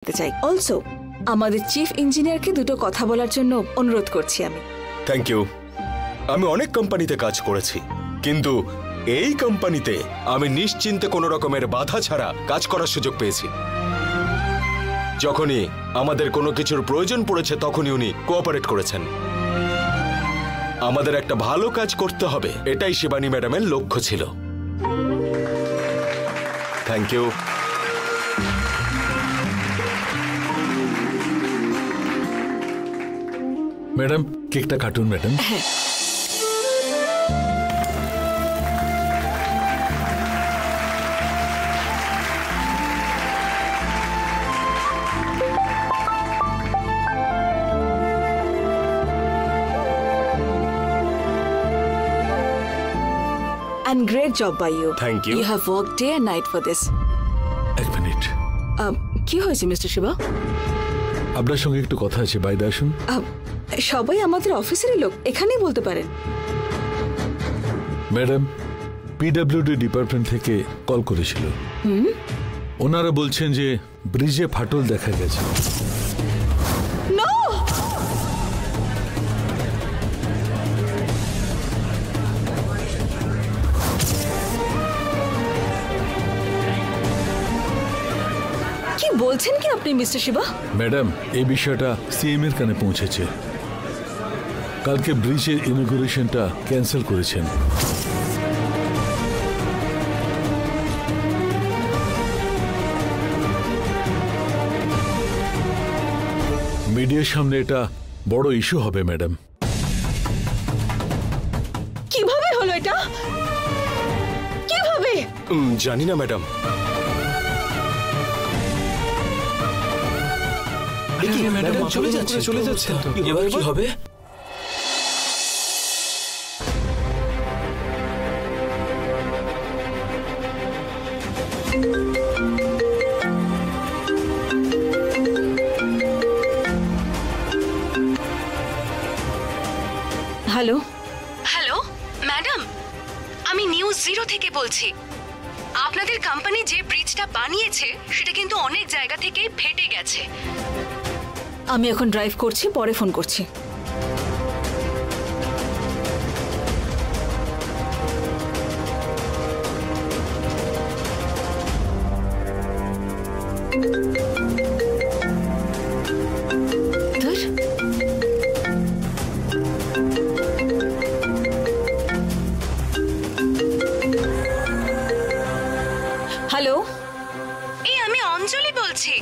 চাই। অলসো আমাদের চিফ ইঞ্জিনিয়ারকে দুটো কথা বলার জন্য অনুরোধ করছি আমি। Thank you. আমি অনেক কোম্পানিতে কাজ করেছি, কিন্তু এই কোম্পানিতে আমি নিশ্চিন্তে কোনো রকমের বাধা ছাড়া কাজ করার সুযোগ পেয়েছি। যখনই আমাদের কোনো কিছুর প্রয়োজন পড়েছে তখনই উনি কোঅপারেট করেছেন। আমাদের একটা ভালো কাজ করতে হবে, এটাই শিবানী ম্যাডামের লক্ষ্য ছিল। Thank you. ম্যাডাম, কেকটা কাটুন ম্যাডাম। হ্যাঁ, and great job by you. Thank you. You have worked day and night for this. এক মিনিট, কি হয়েছে মিস্টার শিবা? আপনার সঙ্গে একটু কথা আছে, বাইরে আসুন। সবাই আমাদের অফিসেরই লোক, এখানেই বলতে পারেন। ম্যাডাম, পিডব্লিউডি ডিপার্টমেন্ট থেকে কল করেছিল। ওনারা বলছেন যে ব্রিজে ফাটল দেখা গেছে। No! কি বলছেন কি আপনি মিস্টার শিবা? ম্যাডাম, এই বিষয়টা সিএম এর কানে পৌঁছেছে। কালকে ব্রিজের ইনগুরেশনটা ক্যান্সেল করেছেন। মিডিয়ার সামনে এটা বড় ইস্যু হবে ম্যাডাম। কিভাবে হলো এটা? কিভাবে? জানি না ম্যাডাম। ম্যাডাম চলে যাচ্ছে তো, এবার কি হবে? হ্যালো হ্যালো ম্যাডাম, আমি নিউজ 0 থেকে বলছি। আপনাদের কোম্পানি যে ব্রিজটা বানিয়েছে সেটা কিন্তু অনেক জায়গা থেকে ফেটে গেছে। আমি এখন ড্রাইভ করছি, পরে ফোন করছি। হ্যালো, এই আমি অঞ্জলি বলছি।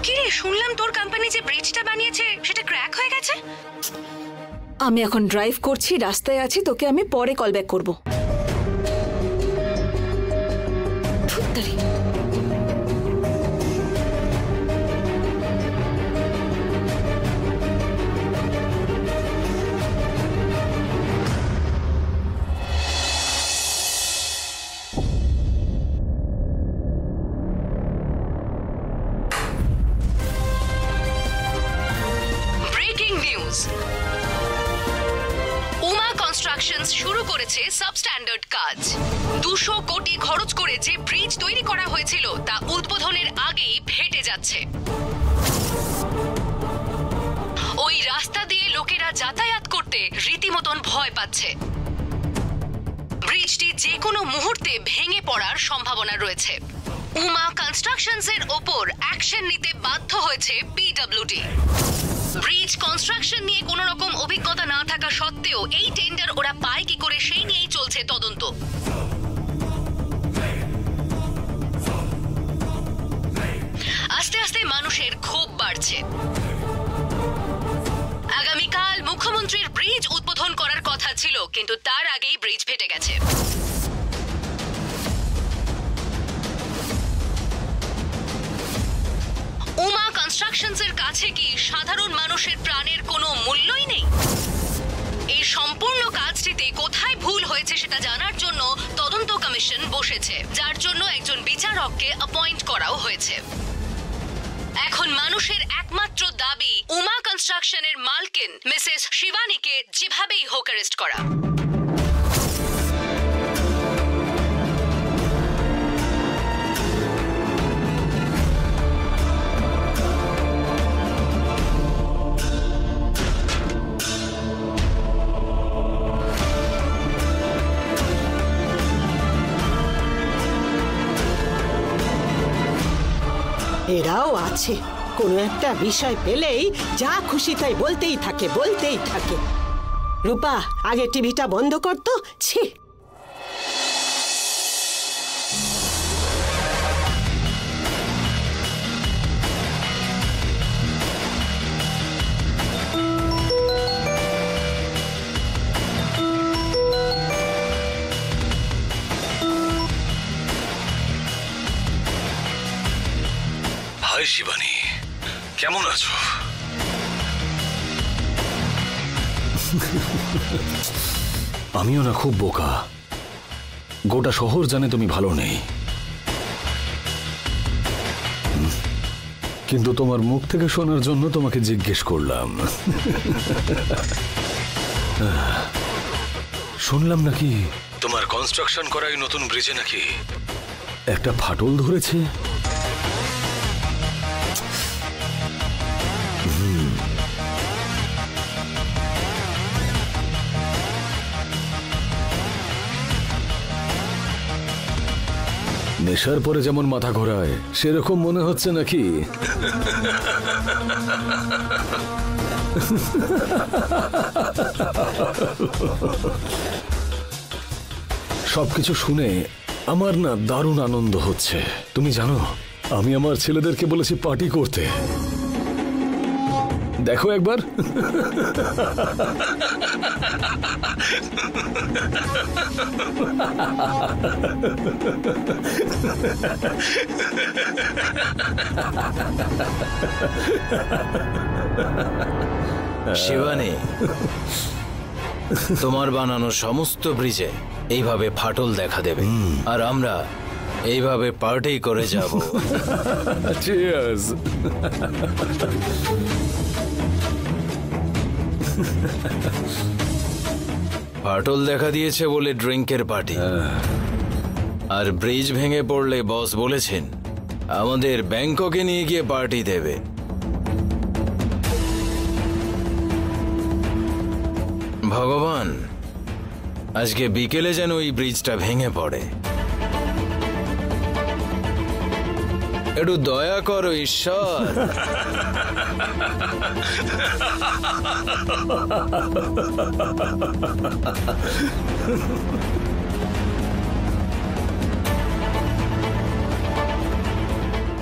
কি রে, শুনলাম তোর কোম্পানি যে ব্রিজটা বানিয়েছে সেটা ক্র্যাক হয়ে গেছে। আমি এখন ড্রাইভ করছি, রাস্তায় আছি, তোকে আমি পরে কল ব্যাক করবো। উমা কনস্ট্রাকশনস শুরু করেছে সাবস্ট্যান্ডার্ড কাজ। 200 কোটি খরচ করে যে ব্রিজ তৈরি করা হয়েছিল তা উদ্বোধনের আগেই ফেটে যাচ্ছে। ওই রাস্তা দিয়ে লোকেরা যাতায়াত করতে রীতিমতন ভয় পাচ্ছে। ব্রিজটি যে কোনো মুহূর্তে ভেঙে পড়ার সম্ভাবনা রয়েছে। উমা কনস্ট্রাকশনস এর ওপর অ্যাকশন নিতে বাধ্য হয়েছে পিডব্লিউডি। ব্রিজ কনস্ট্রাকশন নিয়ে কোনো রকম অভিজ্ঞতা না থাকা সত্ত্বেও এই টেন্ডার ওরা পায় কি করে সেই নিয়েই চলছে তদন্ত। আস্তে আস্তে মানুষের ক্ষোভ বাড়ছে। আগামীকাল মুখ্যমন্ত্রীর ব্রিজ উদ্বোধন করার কথা ছিল, কিন্তু তার আগেই ব্রিজ ফেটে গেছে। উমা কনস্ট্রাকশনস এর কাছে কি সাধারণ মানুষের প্রাণের কোনো মূল্যই নেই? এই সম্পূর্ণ কাজটিতে কোথায় ভুল হয়েছে সেটা জানার জন্য তদন্ত কমিশন বসেছে, যার জন্য একজন বিচারককে অ্যাপয়েন্ট করাও হয়েছে। এখন মানুষের একমাত্র দাবি উমা কনস্ট্রাকশনের মালকিন মিসেস শিবানীকে যেভাবেই হোক অ্যারেস্ট করা। এরাও আছে, কোনো একটা বিষয় পেলেই যা খুশি তাই বলতেই থাকে। রূপা, আগে টিভিটা বন্ধ করতো। ছি। হাই শিবানী, কেমন আছো? আমিও না খুব বোকা। গোটা শহর জানে তুমি ভালো নেই, কিন্তু তোমার মুখ থেকে শোনার জন্য তোমাকে জিজ্ঞেস করলাম। শুনলাম নাকি তোমার কনস্ট্রাকশন করা এই নতুন ব্রিজে নাকি একটা ফাটল ধরেছে। নেশার পরে যেমন মাথা ঘোরায় সেরকম মনে হচ্ছে নাকি? সবকিছু শুনে আমার না দারুণ আনন্দ হচ্ছে। তুমি জানো, আমি আমার ছেলেদেরকে বলেছি পার্টি করতে। দেখো একবার। শিবানী, তোমার বানানো সমস্ত ব্রিজে এইভাবে ফাটল দেখা দেবে, আর আমরা এইভাবে পার্টি করে যাব। চিয়ার্স। ফাটল দেখা দিয়েছে বলে ড্রিঙ্কের পার্টি, আর ব্রিজ ভেঙে পড়লে বস বলেছেন আমাদের ব্যাংককে নিয়ে গিয়ে পার্টি দেবে। ভগবান, আজকে বিকেলে যেন ওই ব্রিজটা ভেঙে পড়ে। একটু দয়া করো ঈশ্বর।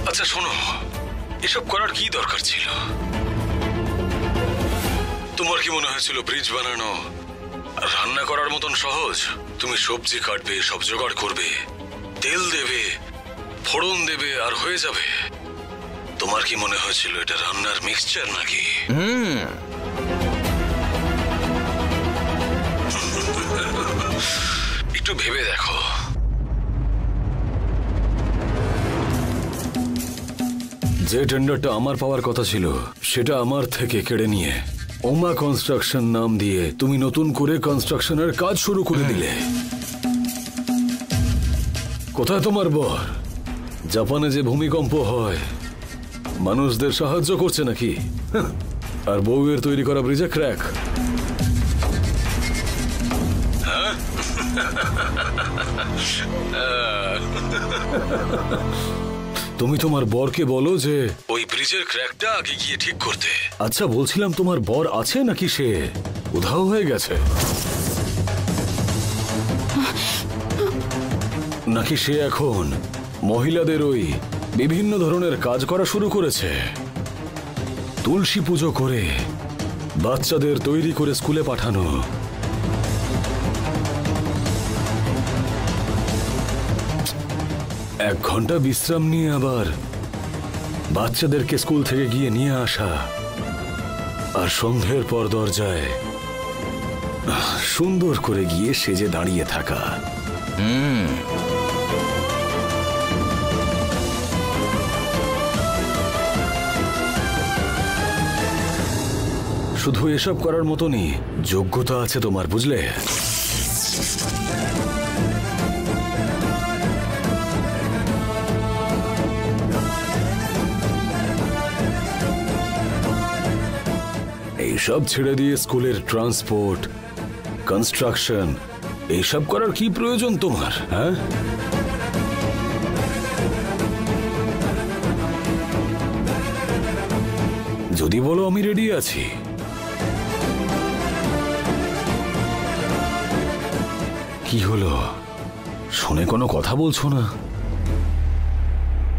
আচ্ছা শোনো, এসব করার কি দরকার ছিল? তোমার কি মনে হয়েছিল ব্রিজ বানানো আর রান্না করার মতন সহজ? তুমি সবজি কাটবে, সব জোগাড় করবে, তেল দেবে, ফোড়ন দেবে, আর হয়ে যাবে। তোমার কি মনে হয়েছিল এটা রান্নার মিক্সচার নাকি? একটু ভেবে দেখো। যে টেন্ডারটা আমার পাওয়ার কথা ছিল সেটা আমার থেকে কেড়ে নিয়ে ওমা কনস্ট্রাকশন নাম দিয়ে তুমি নতুন করে কনস্ট্রাকশনের কাজ শুরু করে দিলে। কোথায় তোমার বর? জাপানে যে ভূমিকম্প হয় মানুষদের সাহায্য করছে নাকি? আর বউয়ের তৈরি করা ব্রিজে ক্র্যাক। তুমি তোমার বরকে বলো যে ওই ব্রিজের ক্র্যাকটা আগে গিয়ে ঠিক করতে। আচ্ছা বলছিলাম, তোমার বর আছে নাকি সে উধাও হয়ে গেছে? নাকি সে এখন মহিলাদের ওই বিভিন্ন ধরনের কাজ করা শুরু করেছে? তুলসী পুজো করে বাচ্চাদের তৈরি করে স্কুলে পাঠানো, এক ঘন্টা বিশ্রাম নিয়ে আবার বাচ্চাদেরকে স্কুল থেকে গিয়ে নিয়ে আসা, আর সন্ধ্যের পর দরজায় সুন্দর করে গিয়ে সেজে দাঁড়িয়ে থাকা। শুধু এসব করার মতনই যোগ্যতা আছে তোমার, বুঝলে? এইসব ছেড়ে দিয়ে স্কুলের ট্রান্সপোর্ট, কনস্ট্রাকশন এইসব করার কি প্রয়োজন তোমার? হ্যাঁ, যদি বলো আমি রেডি আছি। কি হলো, শুনে কোনো কথা বলছো না?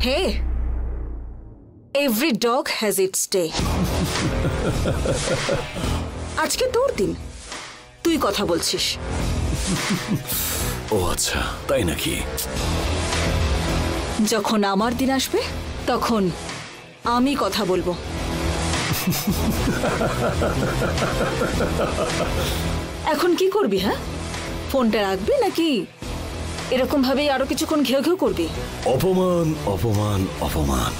Hey, every dog has its day. আজকে তোর দিন, তুই কথা বলছিস। ও আচ্ছা, তাই নাকি? যখন আমার দিন আসবে তখন আমি কথা বলবো। এখন কি করবি? হ্যাঁ, ফোনটা রাখবি নাকি এরকম ভাবেই আরো কিছুক্ষণ ঘেউ ঘেউ করবি? অপমান, অপমান, অপমান।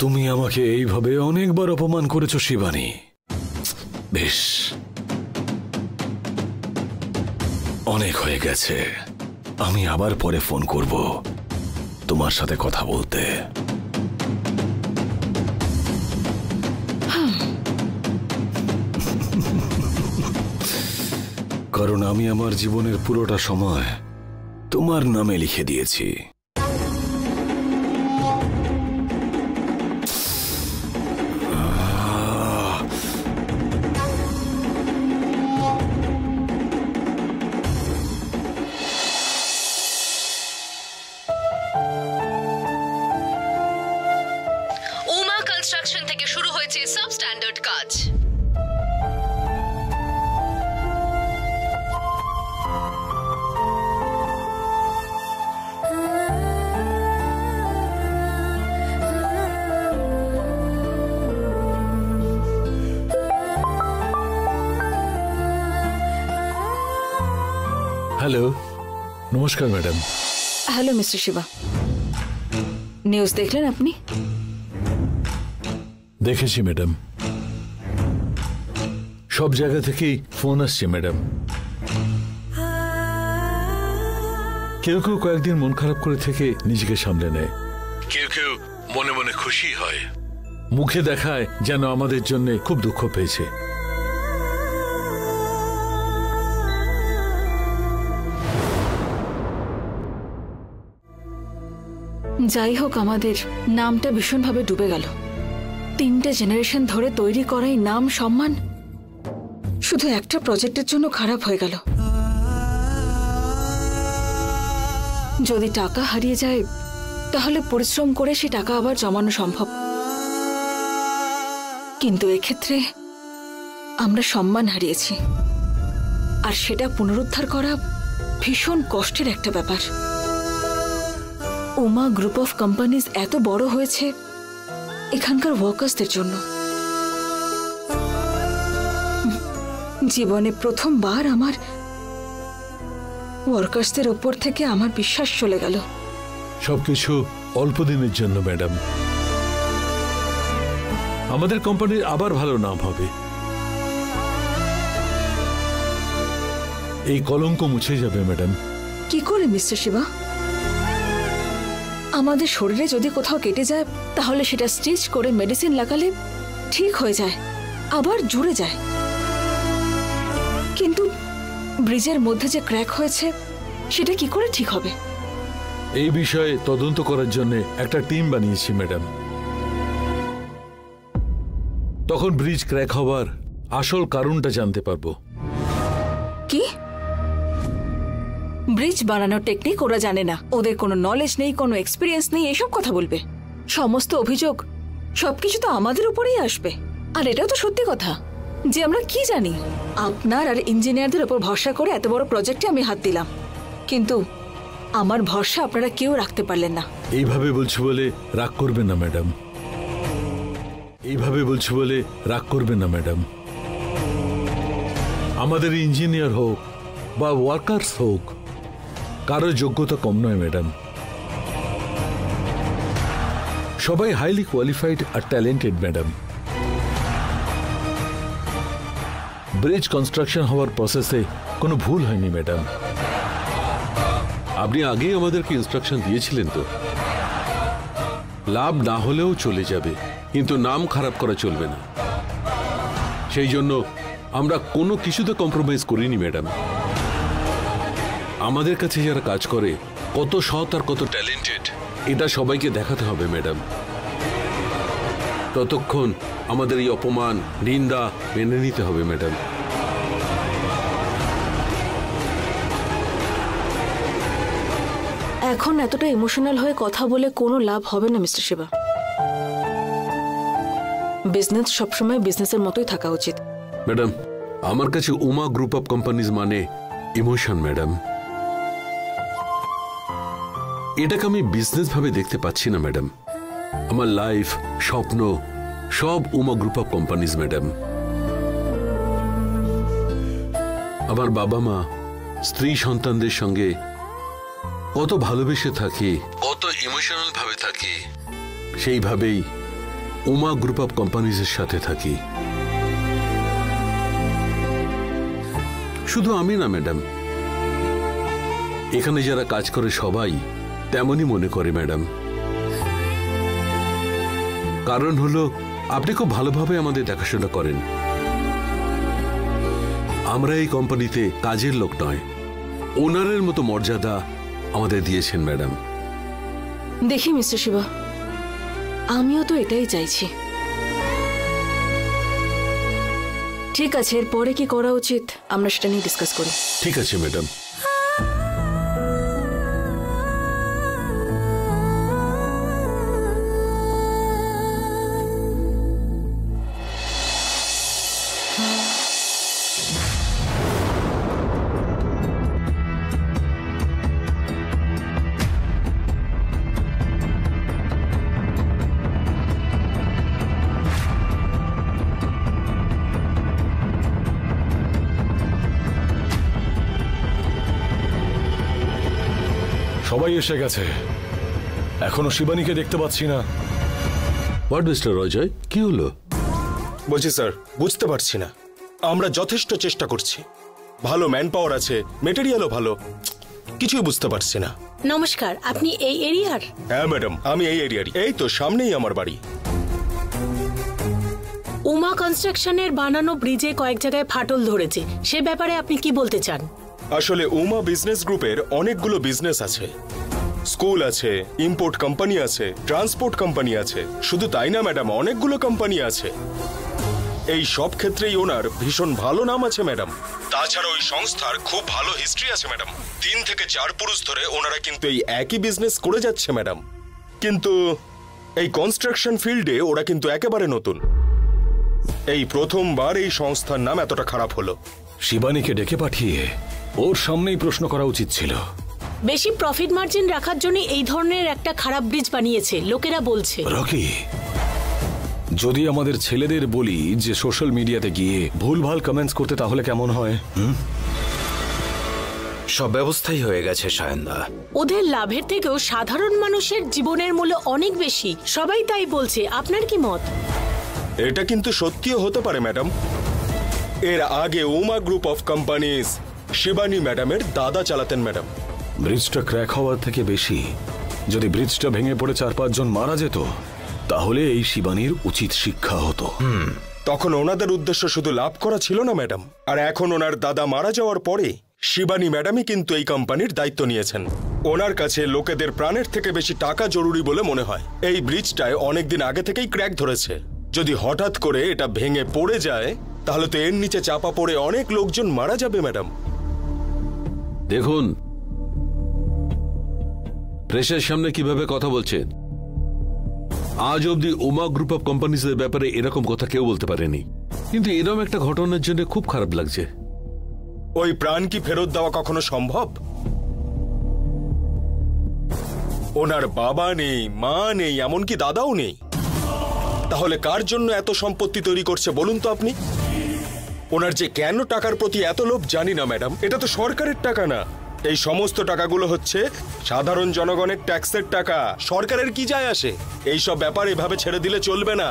তুমি আমাকে এইভাবে অনেকবার অপমান করেছো শিবানী। বেশ, অনেক হয়ে গেছে। আমি আবার পরে ফোন করব তোমার সাথে কথা বলতে। কারণ আমি আমার জীবনের পুরোটা সময় তোমার নামে লিখে দিয়েছি। উমা কনস্ট্রাকশন থেকে শুরু হয়েছে সাবস্ট্যান্ডার্ড কাজ। হ্যালো, নমস্কার madam. Hello mister Shiva, news দেখলেন আপনি? দেখেছি ম্যাডাম, সব জায়গা থেকেই ফোন আসছে ম্যাডাম। কেউ কেউ কয়েকদিন মন খারাপ করে থেকে নিজেকে সামলে নেয়, কেউ কেউ মনে মনে খুশি হয়। মুখে দেখায় যেন আমাদের জন্য খুব দুঃখ পেয়েছে। যাই হোক, আমাদের নামটা ভীষণভাবে ডুবে গেল। 3টে জেনারেশন ধরে তৈরি করাই নাম সম্মান শুধু একটা প্রজেক্টের জন্য খারাপ হয়ে গেল। যদি টাকা হারিয়ে যায় তাহলে পরিশ্রম করে সে টাকা আবার জমানো সম্ভব, কিন্তু এক্ষেত্রে আমরা সম্মান হারিয়েছি, আর সেটা পুনরুদ্ধার করা ভীষণ কষ্টের একটা ব্যাপার। উমা গ্রুপ অফ কোম্পানিজ এত বড় হয়েছে এখানকার ওয়ার্কার্সদের জন্য। জীবনে প্রথমবার আমার ওয়ার্কার্সদের ওপর থেকে আমার বিশ্বাস চলে গেল। সবকিছু অল্প দিনের জন্য ম্যাডাম, আমাদের কোম্পানির আবার ভালো নাম হবে। এই কলঙ্ক মুছে যাবে ম্যাডাম। কি করে মিস্টার শিবা? আমাদের শরীরে যদি কোথাও কেটে যায় তাহলে সেটা স্টিচ করে মেডিসিন লাগালে ঠিক হয়ে যায়, আবার জুড়ে যায়। কিন্তু ব্রিজের মধ্যে যে ক্র্যাক হয়েছে সেটা কি করে ঠিক হবে? এই বিষয়ে তদন্ত করার জন্য একটা টিম বানিয়েছি ম্যাডাম। তখন ব্রিজ ক্র্যাক হওয়ার আসল কারণটা জানতে পারবো। কি? ব্রিজ বানানোর টেকনিক ওরা জানে না, ওদের কোনো নলেজ নেই, কোনো এক্সপিরিয়েন্স নেই, এসব কথা বলবে? সমস্ত অভিযোগ সবকিছু তো আমাদের উপরেই আসবে। আর এটাও তো সত্যি কথা যে আমরা কি জানি। আপনার আর ইঞ্জিনিয়ারদের উপর ভরসা করে এত বড় প্রজেক্টে আমি হাত দিলাম, কিন্তু আমার ভরসা আপনারা কেউ রাখতে পারলেন না। এইভাবে বলছি বলে রাগ করবেন না ম্যাডাম, এইভাবে বলছি বলে রাগ করবেন না ম্যাডাম। আমাদের ইঞ্জিনিয়ার হোক বা ওয়ার্কার্স হোক, কারোর যোগ্যতা কম নয় ম্যাডাম। সবাই হাইলি কোয়ালিফাইড আর ট্যালেন্টেড ম্যাডাম। ব্রিজ কনস্ট্রাকশন হওয়ার প্রসেসে কোনো ভুল হয়নি ম্যাডাম। আপনি আগেই আমাদেরকে ইনস্ট্রাকশন দিয়েছিলেন তো, লাভ না হলেও চলে যাবে কিন্তু নাম খারাপ করা চলবে না। সেই জন্য আমরা কোনো কিছুতে কম্প্রোমাইজ করিনি ম্যাডাম। আমাদের কাছে যারা কাজ করে কত সৎ আর কত ট্যালেন্টেড এটা সবাইকে দেখাতে হবে ম্যাডাম। ততক্ষণ আমাদের এই অপমান নিন্দা মেনে নিতে হবে ম্যাডাম। এখন এতটা ইমোশনাল হয়ে কথা বলে কোনো লাভ হবে না মিস্টার শিবা। বিজনেস সবসময় বিজনেসের মতোই থাকা উচিত। ম্যাডাম, আমার কাছে উমা গ্রুপ অফ কোম্পানিজ মানে ইমোশন ম্যাডাম। এটাকে আমি বিজনেস ভাবে দেখতে পাচ্ছি না ম্যাডাম। আমার লাইফ, স্বপ্ন সব Uma group of companies madam. আমার বাবা মা, স্ত্রী সন্তানদের সঙ্গে কত ভালোবেসে থাকি, কত ইমোশনাল ভাবে থাকি, সেইভাবেই উমা গ্রুপ অফ কোম্পানিজের সাথে থাকি। শুধু আমি না ম্যাডাম, এখানে যারা কাজ করে সবাই তেমনই মনে করে ম্যাডাম। কারণ হলো আপনি খুব ভালোভাবে আমাদের দেখাশোনা করেন। আমরা এই কোম্পানিতে কাজের লোক নয়, ওনারের মতো মর্যাদা আমাদের দিয়েছেন ম্যাডাম। দেখি মিস্টার শিবা, আমিও তো এটাই চাইছি। ঠিক আছে, এরপরে কি করা উচিত আমরা সেটা নিয়ে ডিসকাস করি। ঠিক আছে ম্যাডাম। সবাই এসে গেছে, এখনো শিবানীকে দেখতে পাচ্ছি না। হোয়াট মিস্টার অজয়, কি হলো? বলছি স্যার, বুঝতে পারছি না। আমরা যথেষ্ট চেষ্টা করছি, ভালো ম্যান পাওয়ার আছে, মেটেরিয়ালও ভালো, কিছুই বুঝতে পারছি না। নমস্কার, আপনি এই এরিয়ার? হ্যাঁ ম্যাডাম, আমি এই এরিয়ারই, এই তো সামনেই আমার বাড়ি। উমা কনস্ট্রাকশনের বানানো ব্রিজে কয়েক জায়গায় ফাটল ধরেছে, সে ব্যাপারে আপনি কি বলতে চান? আসলে উমা বিজনেস গ্রুপের অনেকগুলো বিজনেস আছে। স্কুল আছে, ইম্পোর্ট কোম্পানি আছে, ট্রান্সপোর্ট কোম্পানি আছে। শুধু তাই না ম্যাডাম, অনেকগুলো কোম্পানি আছে। এই সব ক্ষেত্রেই ওনার ভীষণ ভালো নাম আছে ম্যাডাম। তাছাড়া ওই সংস্থার খুব ভালো হিস্ট্রি আছে ম্যাডাম। 3 থেকে 4 পুরুষ ধরে ওনারা কিন্তু এই একই বিজনেস করে যাচ্ছে ম্যাডাম। কিন্তু এই কনস্ট্রাকশন ফিল্ডে ওরা কিন্তু একেবারে নতুন। এই প্রথমবার এই সংস্থার নাম এতটা খারাপ হলো। শিবানীকে ডেকে পাঠিয়ে ওর সামনেই প্রশ্ন করা উচিত ছিল। বেশি প্রফিট মার্জিন রাখার জন্য এই ধরনের একটা খারাপ ব্রিজ বানিয়েছে, লোকেরা বলছে। রকি, যদি আমাদের ছেলেদের বলি যে সোশ্যাল মিডিয়াতে গিয়ে ভুলভাল কমেন্টস করতে, তাহলে কেমন হয়? সব ব্যবস্থাই হয়ে গেছে সায়নদা। ওদের লাভের থেকেও সাধারণ মানুষের জীবনের মূল্য অনেক বেশি, সবাই তাই বলছে। আপনার কি মত? এটা কিন্তু সত্যিও হতে পারে ম্যাডাম। এর আগে Uma group of companies Shivani ম্যাডামের দাদা চালাতেন ম্যাডাম। ব্রিজটা ক্র্যাক হওয়ার থেকে বেশি যদি ব্রিজটা ভেঙে পড়ে 4-5 জন মারা যেত, তাহলে এই শিবানীর উচিত শিক্ষা হতো। তখন ওনাদের উদ্দেশ্য শুধু লাভ করা ছিল না ম্যাডাম। আর এখন ওনার দাদা মারা যাওয়ার পরে শিবানী ম্যাডামই কিন্তু এই কোম্পানির দায়িত্ব নিয়েছেন। ওনার কাছে লোকেদের প্রাণের থেকে বেশি টাকা জরুরি বলে মনে হয়। এই ব্রিজটায় অনেকদিন আগে থেকেই ক্র্যাক ধরেছে। যদি হঠাৎ করে এটা ভেঙে পড়ে যায়, তাহলে তো এর নিচে চাপা পড়ে অনেক লোকজন মারা যাবে ম্যাডাম। দেখুন, প্রেসের সামনে কিভাবে কথা বলছেন। আজ অবধি উমা গ্রুপ অফ কোম্পানিজের ব্যাপারে এরকম কথা কেউ বলতে পারেনি, কিন্তু এরকম একটা ঘটনার জন্য খুব খারাপ লাগছে। ওই প্রাণ কি ফেরত দেওয়া কখনো সম্ভব? ওনার বাবা নেই, মা নেই, এমনকি দাদাও নেই। তাহলে কার জন্য এত সম্পত্তি তৈরি করছে বলুন তো আপনি? ওনার যে কেন টাকার প্রতি এত লোভ জানি না ম্যাডাম। এটা তো সরকারের টাকা না, এই সমস্ত টাকাগুলো হচ্ছে সাধারণ জনগণের ট্যাক্সের টাকা। সরকারের কি যায় আসে? এই সব ব্যাপার এভাবে ছেড়ে দিলে চলবে না।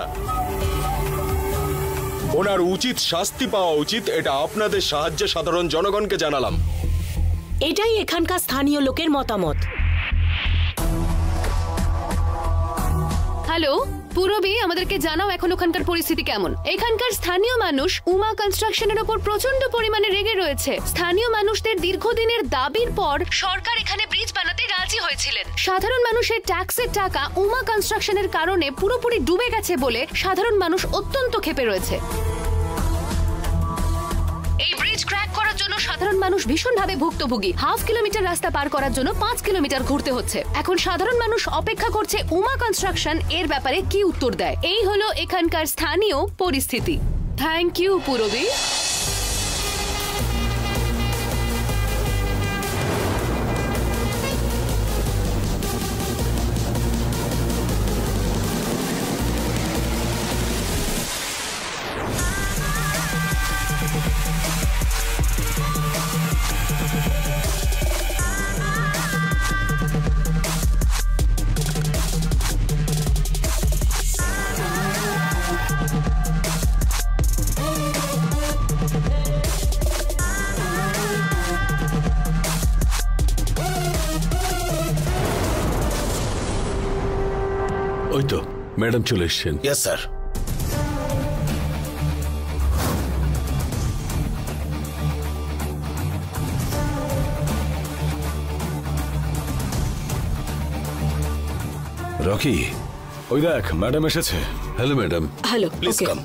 ওনার উচিত শাস্তি পাওয়া উচিত, এটা আপনাদের সাহায্যে সাধারণ জনগণকে জানালাম। এটাই এখানকার স্থানীয় লোকের মতামত। হ্যালো, পুরবি, আমাদেরকে জানাও এখন ওখানকার পরিস্থিতি কেমন। এখানকার স্থানীয় মানুষ উমা কনস্ট্রাকশনের ওপর প্রচন্ড পরিমাণে রেগে রয়েছে। স্থানীয় মানুষদের দীর্ঘদিনের দাবির পর সরকার এখানে ব্রিজ বানাতে রাজি হয়েছিলেন। সাধারণ মানুষের ট্যাক্সের টাকা উমা কনস্ট্রাকশনের কারণে পুরোপুরি ডুবে গেছে বলে সাধারণ মানুষ অত্যন্ত ক্ষেপে রয়েছে। এই ব্রিজ ক্র্যাক করার জন্য সাধারণ মানুষ ভীষণভাবে ভুক্তভোগী। 1/2 কিলোমিটার রাস্তা পার করার জন্য 5 কিলোমিটার ঘুরতে হচ্ছে। এখন সাধারণ মানুষ অপেক্ষা করছে উমা কনস্ট্রাকশন এর ব্যাপারে কি উত্তর দেয়। এই হলো এখানকার স্থানীয় পরিস্থিতি। Thank you Purbi. ওই তো ম্যাডাম চলে এসছেন। Yes sir. রকি, ওই দেখ ম্যাডাম এসেছে। Hello madam. Hello, please okay. Come.